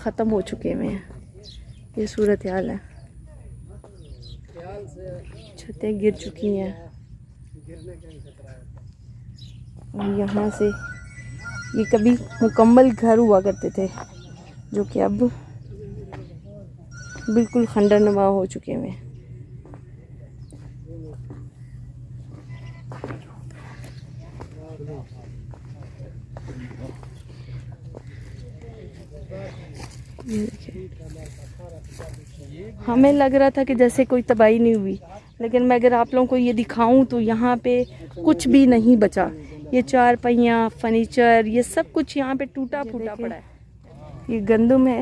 ख़त्म हो चुके हुए हैं। ये सूरत हाल है, छतें गिर चुकी हैं और यहाँ से ये कभी मुकम्मल घर हुआ करते थे जो कि अब बिल्कुल खंडरनुमा हो चुके हैं। हमें लग रहा था कि जैसे कोई तबाही नहीं हुई, लेकिन मैं अगर आप लोगों को ये दिखाऊं तो यहाँ पे कुछ भी नहीं बचा। ये चार पहिया, फर्नीचर, ये सब कुछ यहाँ पे टूटा फूटा पड़ा है। ये गंदम है,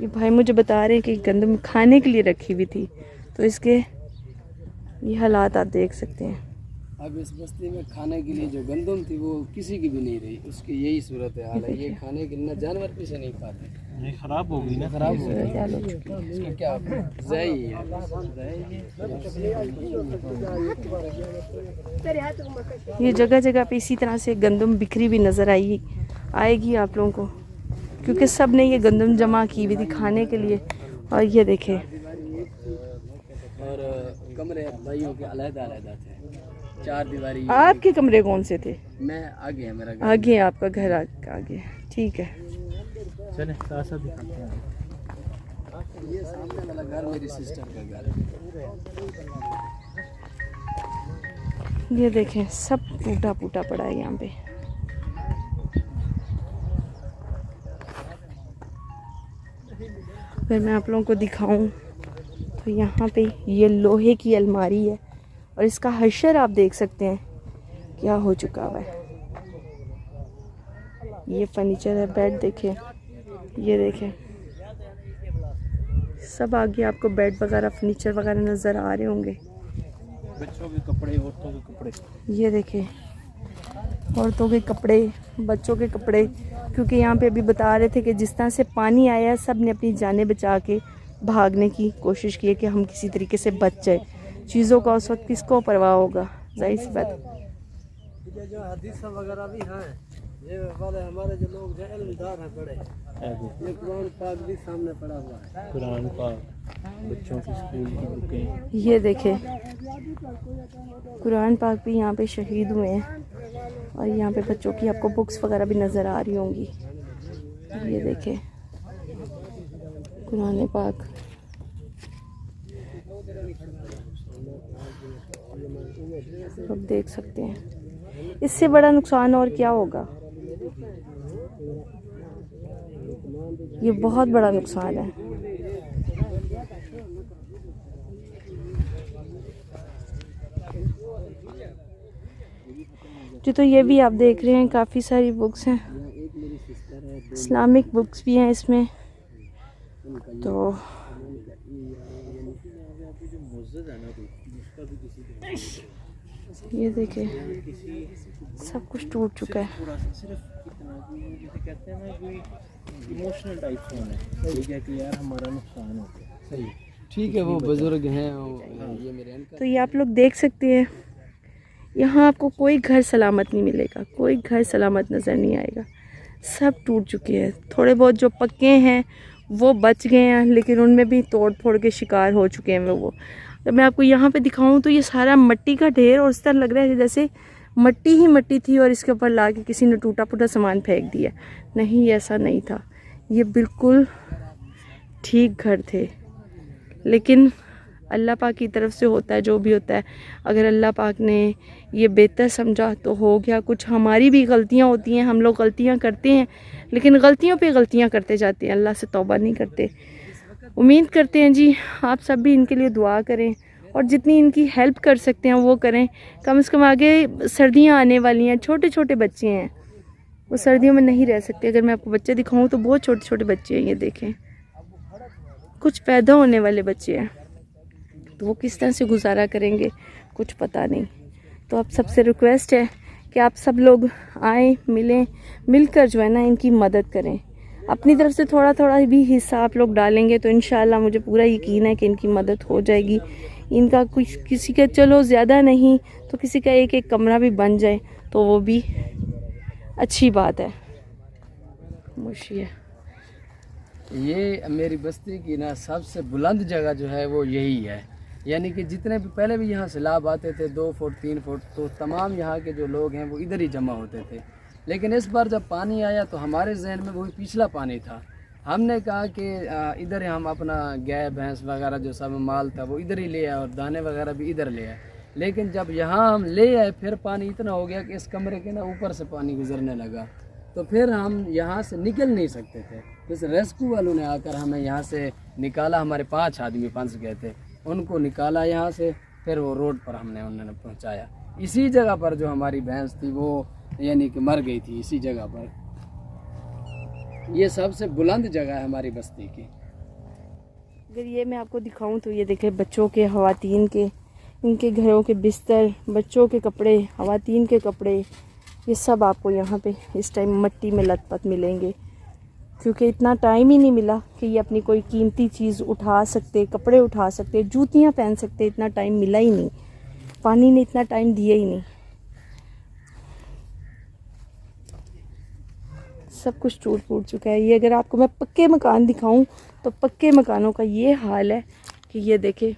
ये भाई मुझे बता रहे हैं कि गंदम खाने के लिए रखी हुई थी, तो इसके ये हालात आप देख सकते हैं। अब इस बस्ती में खाने के लिए जो गंदम थी वो किसी की भी नहीं रही, उसकी यही सूरत हाल है। ये खाने के लिए जानवर भी से नहीं खाते, ये खराब हो गई ना, खराब हो गई, इसका क्या ज़ाई है। ये जगह जगह पे इसी तरह से गंदम बिखरी भी नज़र आएगी आप लोगों को, क्योंकि सब ने ये गंदम जमा की हुई थी खाने के लिए। और ये देखें, और कमरे भाइयों के अलग-अलग थे, चार दीवारी। आपके कमरे कौन से थे? मैं आगे है, मेरा घर आगे है, आपका घर आगे, ठीक है। चले साथ दिखाते हैं। ये सामने वाला घर मेरी सिस्टर का घर है। ये देखें, सब टूटा फूटा पड़ा है यहाँ पे। अगर मैं आप लोगों को दिखाऊं तो यहाँ पे ये लोहे की अलमारी है और इसका हशर आप देख सकते हैं क्या हो चुका हुआ है। ये फर्नीचर है, बेड देखें, ये देखें, सब आगे आपको बेड वगैरह, फर्नीचर वगैरह नज़र आ रहे होंगे। बच्चों के कपड़े, औरतों के कपड़े, ये देखें, औरतों के कपड़े, बच्चों के कपड़े, क्योंकि यहाँ पे अभी बता रहे थे कि जिस तरह से पानी आया है, सब ने अपनी जानें बचा के भागने की कोशिश की है कि हम किसी तरीके से बच जाए। चीज़ों का उस वक्त किसको परवाह होगा, जाहिर सी बात। ये जो हदीस वगैरह भी हैं, ये वाले हमारे जो लोग जो इल्मदार हैं पढ़े, ये कुरान पाक भी सामने पड़ा हुआ है, कुरान पाक, बच्चों की स्कूल की बुकें। ये देखें, कुरान पाक भी यहाँ पे शहीद हुए हैं और यहाँ पे बच्चों की आपको बुक्स वगैरह भी नज़र आ रही होंगी। ये देखें, कुरान पाक, आप देख सकते हैं। इससे बड़ा नुकसान और क्या होगा, ये बहुत बड़ा नुकसान है। जी, तो ये भी आप देख रहे हैं, काफ़ी सारी बुक्स हैं, इस्लामिक बुक्स भी हैं इसमें। तो ये देखें, सब कुछ टूट चुका है। इमोशनल टाइप फोन है कि यार हमारा नुकसान हो गया, सही ठीक है, वो बुजुर्ग हैं, ये मेरे। तो ये आप लोग देख सकते हैं, यहाँ आपको कोई घर सलामत नहीं मिलेगा, कोई घर सलामत नज़र नहीं आएगा, सब टूट चुके हैं। थोड़े बहुत जो पक्के हैं वो बच गए हैं, लेकिन उनमें भी तोड़ फोड़ के शिकार हो चुके हैं वो। तो मैं आपको यहाँ पे दिखाऊं तो ये सारा मिट्टी का ढेर, और इस तरह लग रहा है जैसे मिट्टी ही मिट्टी थी और इसके ऊपर ला के किसी ने टूटा फूटा सामान फेंक दिया। नहीं, ऐसा नहीं था, ये बिल्कुल ठीक घर थे। लेकिन अल्लाह पाक की तरफ से होता है जो भी होता है। अगर अल्लाह पाक ने ये बेहतर समझा तो हो गया। कुछ हमारी भी गलतियाँ होती हैं, हम लोग गलतियाँ करते हैं, लेकिन गलतियों पे गलतियाँ करते जाते हैं, अल्लाह से तौबा नहीं करते। उम्मीद करते हैं जी आप सब भी इनके लिए दुआ करें और जितनी इनकी हेल्प कर सकते हैं वो करें। कम से कम आगे सर्दियाँ आने वाली हैं, छोटे छोटे बच्चे हैं, वो सर्दियों में नहीं रह सकते। अगर मैं आपको बच्चे दिखाऊँ तो बहुत छोटे छोटे बच्चे हैं, ये देखें, कुछ पैदा होने वाले बच्चे हैं, तो वो किस तरह से गुजारा करेंगे कुछ पता नहीं। तो आप सबसे रिक्वेस्ट है कि आप सब लोग आएँ, मिलें, मिलकर जो है ना इनकी मदद करें। अपनी तरफ से थोड़ा थोड़ा भी हिस्सा आप लोग डालेंगे तो इंशाल्लाह मुझे पूरा यकीन है कि इनकी मदद हो जाएगी। इनका कुछ किसी का चलो ज़्यादा नहीं तो किसी का एक एक कमरा भी बन जाए तो वो भी अच्छी बात है। मुशिया ये मेरी बस्ती की ना सबसे बुलंद जगह जो है वो यही है। यानी कि जितने भी पहले भी यहाँ सैलाब आते थे 2 फुट 3 फुट, तो तमाम यहाँ के जो लोग हैं वो इधर ही जमा होते थे। लेकिन इस बार जब पानी आया तो हमारे जहन में वही पिछला पानी था। हमने कहा कि इधर ही हम अपना गाय भैंस वगैरह जो सब माल था वो इधर ही ले आए और दाने वगैरह भी इधर ले आए। लेकिन जब यहाँ हम ले आए फिर पानी इतना हो गया कि इस कमरे के ना ऊपर से पानी गुजरने लगा, तो फिर हम यहाँ से निकल नहीं सकते थे। इस रेस्क्यू वालों ने आकर हमें यहाँ से निकाला। हमारे 5 आदमी फंस गए थे, उनको निकाला यहाँ से, फिर वो रोड पर उन्होंने पहुँचाया। इसी जगह पर जो हमारी भैंस थी वो यानी कि मर गई थी इसी जगह पर। ये सबसे बुलंद जगह है हमारी बस्ती की। अगर ये मैं आपको दिखाऊं तो ये देखें, बच्चों के, ख़वातीन के, इनके घरों के बिस्तर, बच्चों के कपड़े, ख़वातीन के कपड़े, ये सब आपको यहाँ पे इस टाइम मिट्टी में लथपथ मिलेंगे। क्योंकि इतना टाइम ही नहीं मिला कि ये अपनी कोई कीमती चीज़ उठा सकते, कपड़े उठा सकते, जूतियाँ पहन सकते, इतना टाइम मिला ही नहीं। पानी ने इतना टाइम दिया ही नहीं। सब कुछ टूट फूट चुका है। ये अगर आपको मैं पक्के मकान दिखाऊं तो पक्के मकानों का ये हाल है कि ये देखें,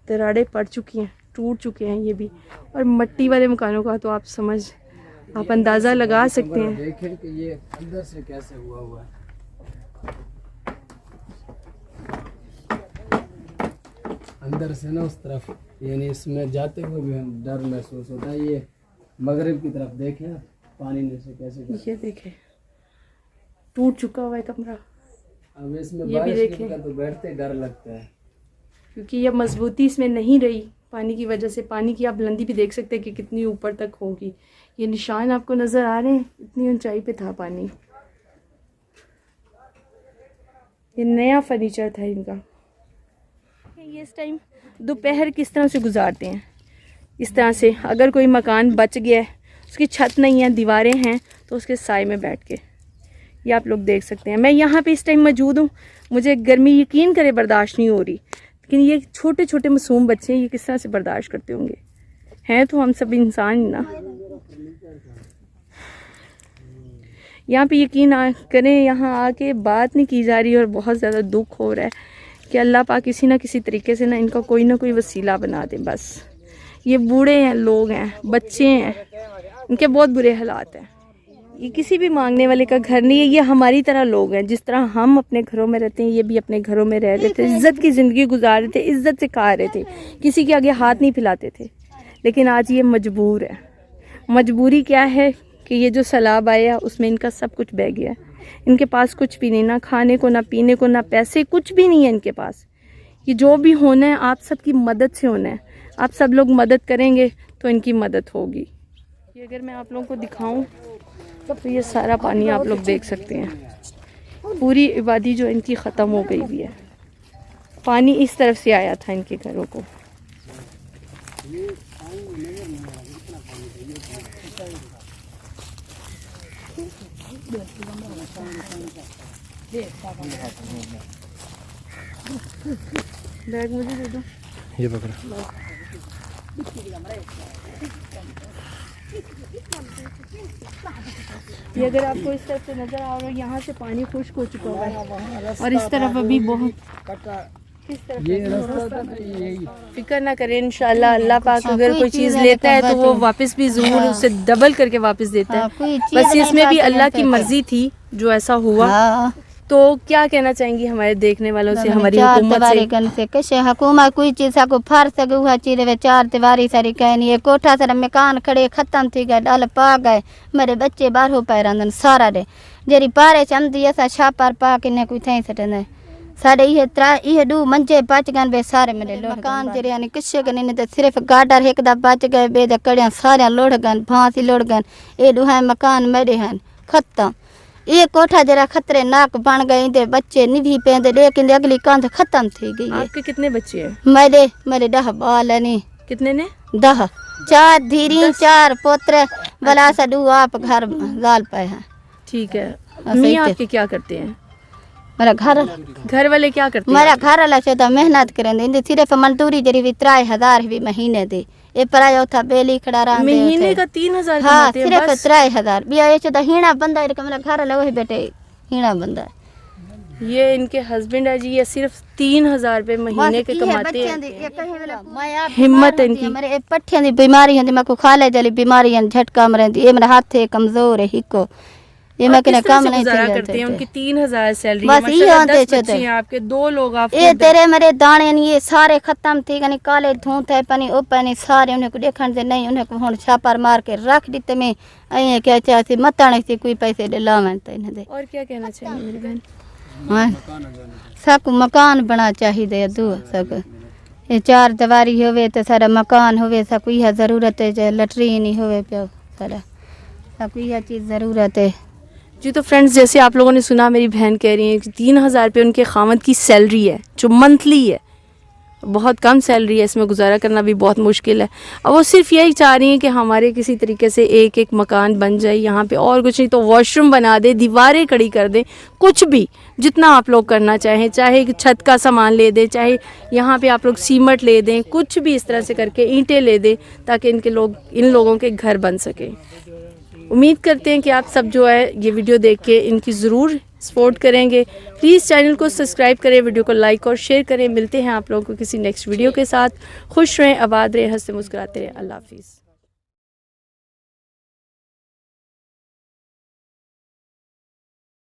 दरारें पड़ चुकी हैं, टूट चुके हैं ये भी। और मिट्टी वाले मकानों का तो आप अंदाज़ा लगा सकते हैं। देखें कि ये अंदर से कैसे हुआ है। अंदर से ना उस तरफ, यानी इसमें जाते हुए भी डर महसूस होता है। ये मगरिब की तरफ देखें, पानी में से कैसे ये देखें, टूट चुका हुआ है कमरा। अब इसमें ये भी बारिश देखें, की तो बैठते डर लगता है, क्योंकि ये मजबूती इसमें नहीं रही पानी की वजह से। पानी की आप बुलंदी भी देख सकते हैं कि कितनी ऊपर तक होगी। ये निशान आपको नज़र आ रहे हैं, इतनी ऊंचाई पे था पानी। ये नया फर्नीचर था इनका। ये इस टाइम दोपहर किस तरह से गुजारते हैं, इस तरह से। अगर कोई मकान बच गया है, उसकी छत नहीं है, दीवारें हैं, तो उसके साए में बैठ के, ये आप लोग देख सकते हैं। मैं यहाँ पे इस टाइम मौजूद हूँ, मुझे गर्मी यकीन करे बर्दाश्त नहीं हो रही, लेकिन ये छोटे छोटे मासूम बच्चे ये किस तरह से बर्दाश्त करते होंगे। हैं तो हम सब इंसान ही ना। यहाँ पे यकीन करें, यहाँ आके बात नहीं की जा रही और बहुत ज़्यादा दुख हो रहा है कि अल्लाह पाक किसी ना किसी तरीके से ना इनका कोई ना कोई वसीला बना दे बस। ये बूढ़े हैं, लोग हैं, बच्चे हैं, इनके बहुत बुरे हालात हैं। ये किसी भी मांगने वाले का घर नहीं है। ये हमारी तरह लोग हैं, जिस तरह हम अपने घरों में रहते हैं, ये भी अपने घरों में रह रहे थे, इज़्ज़त की ज़िंदगी गुजार रहे थे, इज़्ज़त से खा रहे थे, किसी के आगे हाथ नहीं फैलाते थे। लेकिन आज ये मजबूर है। मजबूरी क्या है कि ये जो सैलाब आया उसमें इनका सब कुछ बह गया। इनके पास कुछ भी नहीं, ना खाने को, ना पीने को, ना पैसे, कुछ भी नहीं है इनके पास। ये जो भी होना है आप सबकी मदद से होना है। आप सब लोग मदद करेंगे तो इनकी मदद होगी। ये अगर मैं आप लोगों को दिखाऊं तो ये सारा पानी आप लोग देख सकते हैं। पूरी आबादी जो इनकी ख़त्म हो गई हुई है। पानी इस तरफ से आया था इनके घरों को। बैग मुझे दे दो, ये पकड़ो। ये अगर आपको इस तरफ से नजर आ रहा है, यहाँ से पानी खुश्क हो चुका हुआ है और इस तरफ अभी बहुत। ये रास्ता यही। फिक्र ना करें, इंशाल्लाह अल्लाह पाक अगर कोई चीज़ लेता है तो वो वापस भी ज़रूर उससे डबल करके वापस देता है। बस इसमें भी अल्लाह की मर्जी थी जो ऐसा हुआ। तो क्या कहना चाहेंगी हमारे देखने वालों से, हमारी हुकूमत से? कैसे हुकूमत कोई चीज को फार सके हुआ चीज वे 4 दीवारी सारी कहनी है। कोठा सारा मकान खड़े खत्म थी गए, डल पा गए, मेरे बच्चे बाहरों पैर सारा दे जेरी पारे चमदी ऐसा छापर पा के कोई थई सटने सारे ये 2 मंजे बच गए बे सारे मेरे मकान जेरे यानी किसे गने ने तो सिर्फ गाडर एक दा बच गए, बे दा कड़ियां सारे लोड़ गए, फांसी लोड़ गए। ये 2 मकान मेरे हैं खत्म। ये कोठा जरा खतरनाक बन गए, इंदे बच्चे निधि पेंदे, लेकिन अगली कंध खत्म थी गई है। आपके कितने बच्चे हैं? मेरे 10 बाल है नी। कितने ने? 10, 4 धीरी 4 पोत्र बला सा 2 आप घर लाल पे हैं। ठीक है। मियां आपके क्या करते हैं? मेरा घर वाले क्या करते हैं? मेरा घर वाला चौथा मेहनत करेंगे, इंदे सिर्फ मजदूरी जरी भी 3000 भी महीने दे। ये पराया था बेली खड़ा रहा महीने का 3000 हाँ सिर्फ 3000 भी आए चौथा हीणा बंदा है। मेरा घर वाला वही बेटे हीणा बंदा है। ये इनके हस्बैंड है जी, ये सिर्फ 3000 रुपये महीने के कमाते हैं। हिम्मत है इनकी। मेरे पट्ठियां दी बीमारी होंदी, मैं को खाले जली बीमारी है, झटका मरेंदी, ये मेरा हाथ है कमजोर है हिको, ये मैं किस कने तरह काम से नहीं गुजारा थी करते हैं? उनकी 3000 सैलरी बस ये होते चलते हैं आपके, 2 लोग आप ये तेरे मेरे दाने नहीं ये सारे खत्म थी गनी, काले धूत है पनी ओ पनी सारे उन्हें को देखण दे नहीं, उन्हें को हुन छापर मार के रख दी ते में अये क्या चाहती मतने से कोई पैसे दे लावन तो इन्हें दे। और क्या कहना चाहिए मेरी बहन? हाँ सब मकान बना चाहिए दू सब, ये 4 दीवारी होवे तो सारा मकान होवे, सब यह जरूरत है, जो लटरीन ही होवे पे सारा सब यह चीज़ ज़रूरत है जी। तो फ्रेंड्स, जैसे आप लोगों ने सुना, मेरी बहन कह रही है कि 3000 रुपये उनके खामद की सैलरी है जो मंथली है, बहुत कम सैलरी है, इसमें गुजारा करना भी बहुत मुश्किल है। अब वो सिर्फ यही चाह रही हैं कि हमारे किसी तरीके से एक एक मकान बन जाए यहाँ पे, और कुछ नहीं तो वॉशरूम बना दे, दीवारें खड़ी कर दें, कुछ भी जितना आप लोग करना चाहें, चाहे छत का सामान ले दें, चाहे यहाँ पे आप लोग सीमेंट ले दें, कुछ भी इस तरह से करके ईंटें ले दें ताकि इन लोगों के घर बन सके। उम्मीद करते हैं कि आप सब जो है ये वीडियो देख के इनकी ज़रूर सपोर्ट करेंगे। प्लीज़ चैनल को सब्सक्राइब करें, वीडियो को लाइक और शेयर करें। मिलते हैं आप लोगों को किसी नेक्स्ट वीडियो के साथ। खुश रहें, आबाद रहें, हंसते मुस्कुराते रहें। अल्लाह हाफिज़।